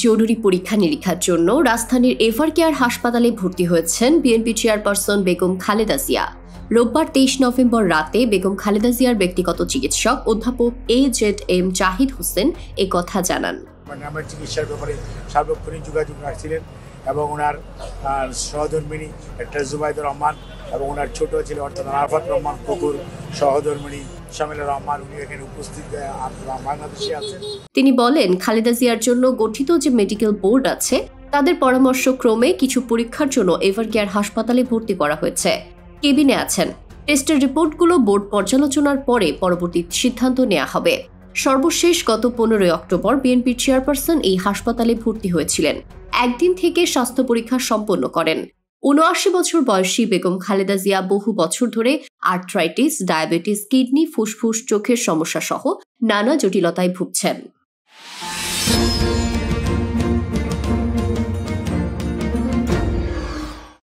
জরুরি পরীক্ষা নিরীক্ষার জন্য রাজধানীর এভারকেয়ার হাসপাতালে ভর্তি হয়েছেন বিএনপি চেয়ারপারসন বেগম খালেদা জিয়া। রোববার 23 নভেম্বর রাতে বেগম খালেদা জিয়ার ব্যক্তিগত চিকিৎসক অধ্যাপক AZM জাহিদ হোসেন কথা জানান। আমার চিকিৎসার ব্যাপারে সার্বক্ষণিক যোগাযোগ রাখছিলেন এবং ওনার সহধর্মিণী ডাক্তার জুবাইদুর রহমান এবং ওনার ছোট ছেলে অর্থাৎ আরাফাত রহমান কুকুর সহধর্মিণী শামিলা রহমান উনি এখানে উপস্থিত বাংলাদেশে আছেন। তিনি বলেন, খালেদা জিয়ার জন্য গঠিত যে মেডিকেল বোর্ড আছে তাদের পরামর্শক্রমে কিছু পরীক্ষার জন্য এভারকেয়ার হাসপাতালে ভর্তি করা হয়েছে। কেবিনে আছেন। টেস্টের রিপোর্টগুলো বোর্ড পর্যালোচনার পরে পরবর্তী সিদ্ধান্ত নেওয়া হবে। সর্বশেষ গত 15 অক্টোবর বিএনপির চেয়ারপারসন এই হাসপাতালে ভর্তি হয়েছিলেন। একদিন থেকে স্বাস্থ্য পরীক্ষা সম্পন্ন করেন। ৭৯ বছর বয়সী বেগম খালেদা জিয়া বহু বছর ধরে আর্থ্রাইটিস, ডায়াবেটিস, কিডনি, ফুসফুস, চোখের সমস্যা সহ নানা জটিলতায় ভুগছেন।